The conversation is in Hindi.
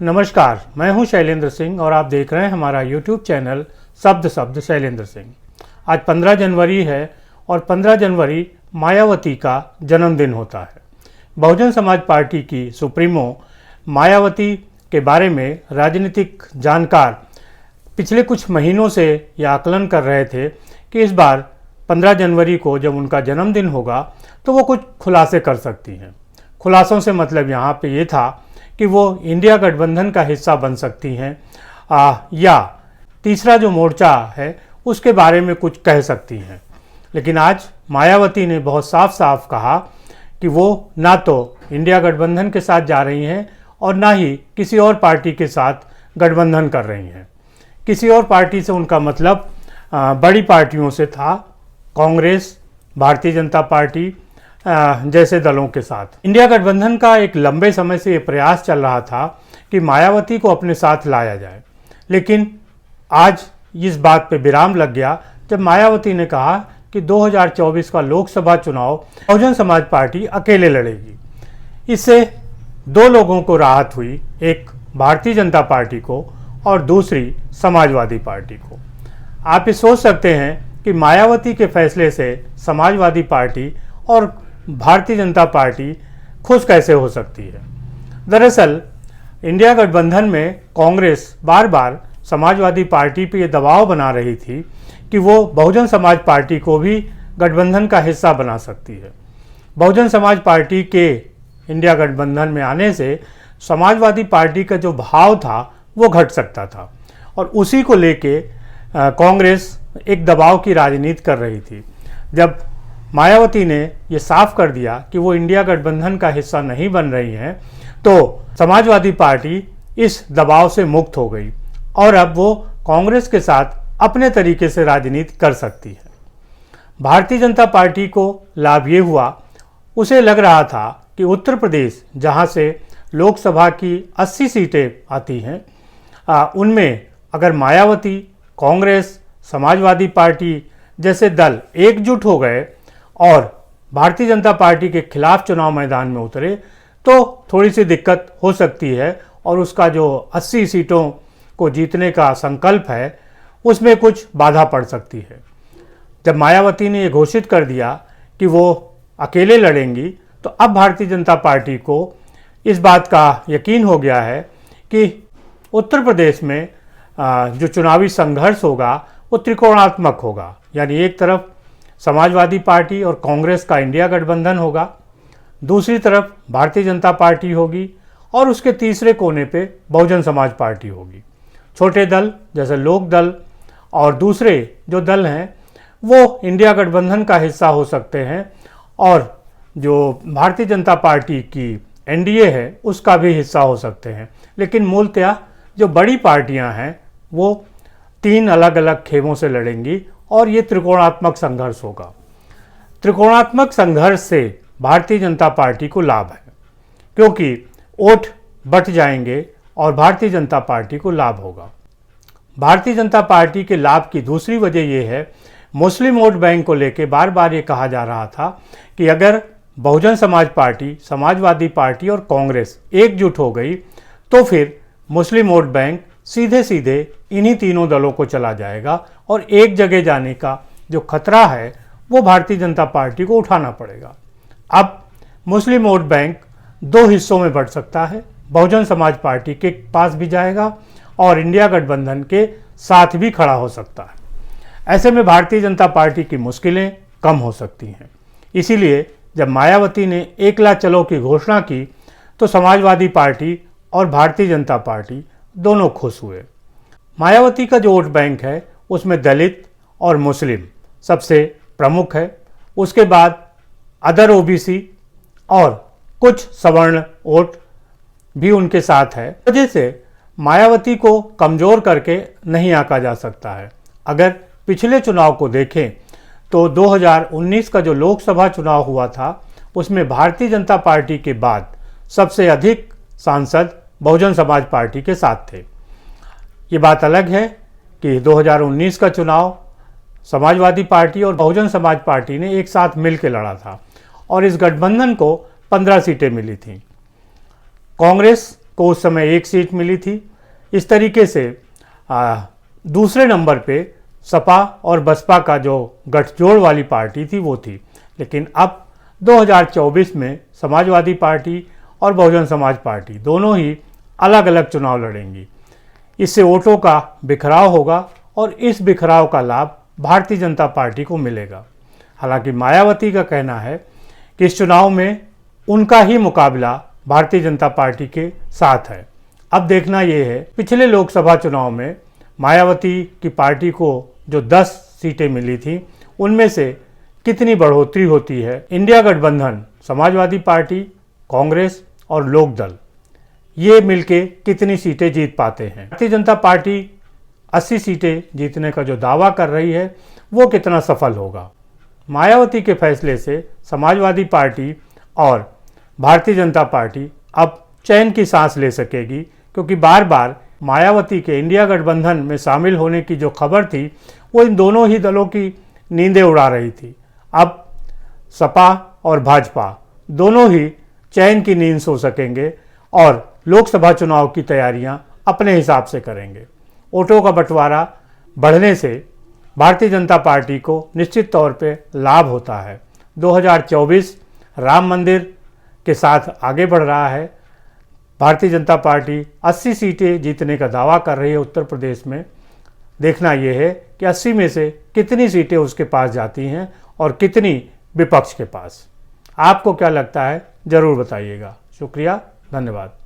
नमस्कार, मैं हूं शैलेंद्र सिंह और आप देख रहे हैं हमारा YouTube चैनल शब्द शब्द शैलेंद्र सिंह। आज 15 जनवरी है और 15 जनवरी मायावती का जन्मदिन होता है। बहुजन समाज पार्टी की सुप्रीमो मायावती के बारे में राजनीतिक जानकार पिछले कुछ महीनों से यह आकलन कर रहे थे कि इस बार 15 जनवरी को जब उनका जन्मदिन होगा तो वो कुछ खुलासे कर सकती हैं। खुलासों से मतलब यहाँ पे ये था कि वो इंडिया गठबंधन का हिस्सा बन सकती हैं या तीसरा जो मोर्चा है उसके बारे में कुछ कह सकती हैं। लेकिन आज मायावती ने बहुत साफ साफ कहा कि वो ना तो इंडिया गठबंधन के साथ जा रही हैं और ना ही किसी और पार्टी के साथ गठबंधन कर रही हैं। किसी और पार्टी से उनका मतलब बड़ी पार्टियों से था, कांग्रेस, भारतीय जनता पार्टी जैसे दलों के साथ। इंडिया गठबंधन का एक लंबे समय से ये प्रयास चल रहा था कि मायावती को अपने साथ लाया जाए, लेकिन आज इस बात पे विराम लग गया जब मायावती ने कहा कि 2024 का लोकसभा चुनाव बहुजन समाज पार्टी अकेले लड़ेगी। इससे दो लोगों को राहत हुई, एक भारतीय जनता पार्टी को और दूसरी समाजवादी पार्टी को। आप ये सोच सकते हैं कि मायावती के फैसले से समाजवादी पार्टी और भारतीय जनता पार्टी खुश कैसे हो सकती है। दरअसल इंडिया गठबंधन में कांग्रेस बार बार समाजवादी पार्टी पर यह दबाव बना रही थी कि वो बहुजन समाज पार्टी को भी गठबंधन का हिस्सा बना सकती है। बहुजन समाज पार्टी के इंडिया गठबंधन में आने से समाजवादी पार्टी का जो भाव था वो घट सकता था और उसी को लेके कांग्रेस एक दबाव की राजनीति कर रही थी। जब मायावती ने ये साफ कर दिया कि वो इंडिया गठबंधन का हिस्सा नहीं बन रही हैं, तो समाजवादी पार्टी इस दबाव से मुक्त हो गई और अब वो कांग्रेस के साथ अपने तरीके से राजनीति कर सकती है। भारतीय जनता पार्टी को लाभ ये हुआ, उसे लग रहा था कि उत्तर प्रदेश जहाँ से लोकसभा की 80 सीटें आती हैं, उनमें अगर मायावती, कांग्रेस, समाजवादी पार्टी जैसे दल एकजुट हो गए और भारतीय जनता पार्टी के खिलाफ चुनाव मैदान में उतरे तो थोड़ी सी दिक्कत हो सकती है और उसका जो 80 सीटों को जीतने का संकल्प है उसमें कुछ बाधा पड़ सकती है। जब मायावती ने ये घोषित कर दिया कि वो अकेले लड़ेंगी तो अब भारतीय जनता पार्टी को इस बात का यकीन हो गया है कि उत्तर प्रदेश में जो चुनावी संघर्ष होगा वो त्रिकोणात्मक होगा, यानी एक तरफ समाजवादी पार्टी और कांग्रेस का इंडिया गठबंधन होगा, दूसरी तरफ भारतीय जनता पार्टी होगी और उसके तीसरे कोने पे बहुजन समाज पार्टी होगी। छोटे दल जैसे लोक दल और दूसरे जो दल हैं वो इंडिया गठबंधन का हिस्सा हो सकते हैं और जो भारतीय जनता पार्टी की एनडीए है उसका भी हिस्सा हो सकते हैं। लेकिन मूलतः जो बड़ी पार्टियां हैं वो तीन अलग अलग खेमों से लड़ेंगी और ये त्रिकोणात्मक संघर्ष होगा। त्रिकोणात्मक संघर्ष से भारतीय जनता पार्टी को लाभ है क्योंकि वोट बट जाएंगे और भारतीय जनता पार्टी को लाभ होगा। भारतीय जनता पार्टी के लाभ की दूसरी वजह यह है, मुस्लिम वोट बैंक को लेकर बार बार ये कहा जा रहा था कि अगर बहुजन समाज पार्टी, समाजवादी पार्टी और कांग्रेस एकजुट हो गई तो फिर मुस्लिम वोट बैंक सीधे सीधे इन्हीं तीनों दलों को चला जाएगा और एक जगह जाने का जो खतरा है वो भारतीय जनता पार्टी को उठाना पड़ेगा। अब मुस्लिम वोट बैंक दो हिस्सों में बढ़ सकता है, बहुजन समाज पार्टी के पास भी जाएगा और इंडिया गठबंधन के साथ भी खड़ा हो सकता है। ऐसे में भारतीय जनता पार्टी की मुश्किलें कम हो सकती हैं। इसीलिए जब मायावती ने एकला चलो की घोषणा की तो समाजवादी पार्टी और भारतीय जनता पार्टी दोनों खुश हुए। मायावती का जो वोट बैंक है उसमें दलित और मुस्लिम सबसे प्रमुख है, उसके बाद अदर ओबीसी और कुछ सवर्ण वोट भी उनके साथ है। वजह से मायावती को कमज़ोर करके नहीं आंका जा सकता है। अगर पिछले चुनाव को देखें तो 2019 का जो लोकसभा चुनाव हुआ था उसमें भारतीय जनता पार्टी के बाद सबसे अधिक सांसद बहुजन समाज पार्टी के साथ थे। ये बात अलग है कि 2019 का चुनाव समाजवादी पार्टी और बहुजन समाज पार्टी ने एक साथ मिलकर लड़ा था और इस गठबंधन को 15 सीटें मिली थीं। कांग्रेस को उस समय 1 सीट मिली थी। इस तरीके से दूसरे नंबर पे सपा और बसपा का जो गठजोड़ वाली पार्टी थी वो थी। लेकिन अब 2024 में समाजवादी पार्टी और बहुजन समाज पार्टी दोनों ही अलग अलग चुनाव लड़ेंगी। इससे वोटों का बिखराव होगा और इस बिखराव का लाभ भारतीय जनता पार्टी को मिलेगा। हालांकि मायावती का कहना है कि इस चुनाव में उनका ही मुकाबला भारतीय जनता पार्टी के साथ है। अब देखना यह है, पिछले लोकसभा चुनाव में मायावती की पार्टी को जो 10 सीटें मिली थी उनमें से कितनी बढ़ोतरी होती है। इंडिया गठबंधन समाजवादी पार्टी, कांग्रेस और लोकदल ये मिलके कितनी सीटें जीत पाते हैं। भारतीय जनता पार्टी 80 सीटें जीतने का जो दावा कर रही है वो कितना सफल होगा। मायावती के फैसले से समाजवादी पार्टी और भारतीय जनता पार्टी अब चैन की सांस ले सकेगी, क्योंकि बार बार मायावती के इंडिया गठबंधन में शामिल होने की जो खबर थी वो इन दोनों ही दलों की नींदें उड़ा रही थी। अब सपा और भाजपा दोनों ही चैन की नींद सो सकेंगे और लोकसभा चुनाव की तैयारियां अपने हिसाब से करेंगे। वोटों का बंटवारा बढ़ने से भारतीय जनता पार्टी को निश्चित तौर पे लाभ होता है। 2024 राम मंदिर के साथ आगे बढ़ रहा है। भारतीय जनता पार्टी 80 सीटें जीतने का दावा कर रही है उत्तर प्रदेश में। देखना यह है कि 80 में से कितनी सीटें उसके पास जाती हैं और कितनी विपक्ष के पास। आपको क्या लगता है ज़रूर बताइएगा। शुक्रिया, धन्यवाद।